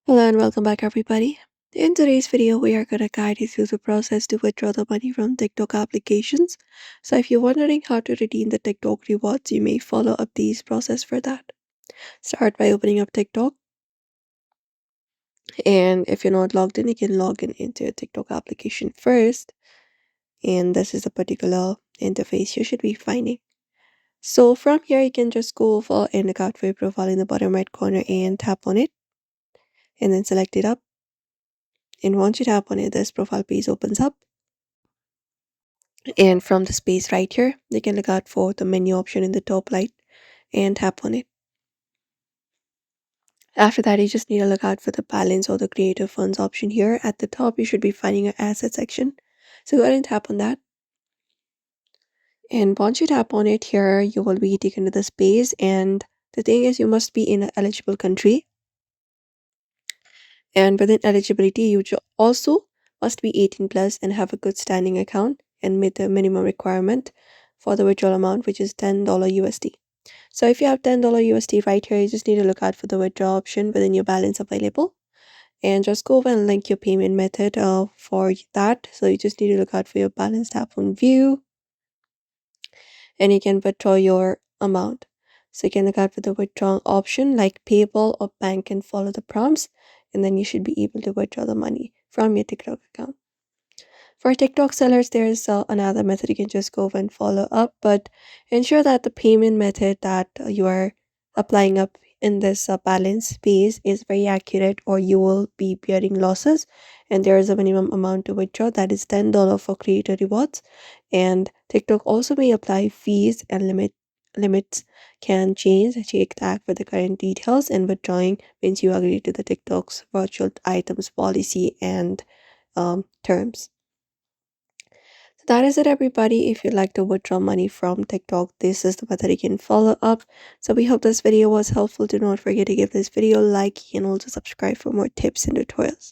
Hello and welcome back, everybody. In today's video, we are going to guide you through the process to withdraw the money from TikTok applications. So if you're wondering how to redeem the TikTok rewards, you may follow up these process for that. Start by opening up TikTok. And if you're not logged in, you can log in into your TikTok application first. And this is the particular interface you should be finding. So from here, you can just go over and look out for your profile in the bottom right corner and tap on it. And then select it up. And once you tap on it, this profile page opens up. And from the space right here, you can look out for the menu option in the top right and tap on it. After that, you just need to look out for the balance or the creative funds option here. At the top, you should be finding an asset section. So go ahead and tap on that. And once you tap on it here, you will be taken to the space. And the thing is, you must be in an eligible country. And within eligibility, you also must be 18 plus and have a good standing account and meet the minimum requirement for the withdrawal amount, which is $10 USD. So if you have $10 USD right here, you just need to look out for the withdraw option within your balance available. And just go over and link your payment method for that. So you just need to look out for your balance, tap on view, and you can withdraw your amount. So you can look out for the withdrawal option like PayPal or bank and follow the prompts, and then you should be able to withdraw the money from your TikTok account. For TikTok sellers, there's another method you can just go over and follow up, but ensure that the payment method that you are applying up in this balance space is very accurate, or you will be bearing losses. And there is a minimum amount to withdraw that is $10 for creator rewards. And TikTok also may apply fees and limits can change. Check that for the current details, and withdrawing means you agree to the TikTok's virtual items policy and terms. So that is it, everybody. If you'd like to withdraw money from TikTok, this is the method you can follow up. So we hope this video was helpful. Do not forget to give this video a like and also subscribe for more tips and tutorials.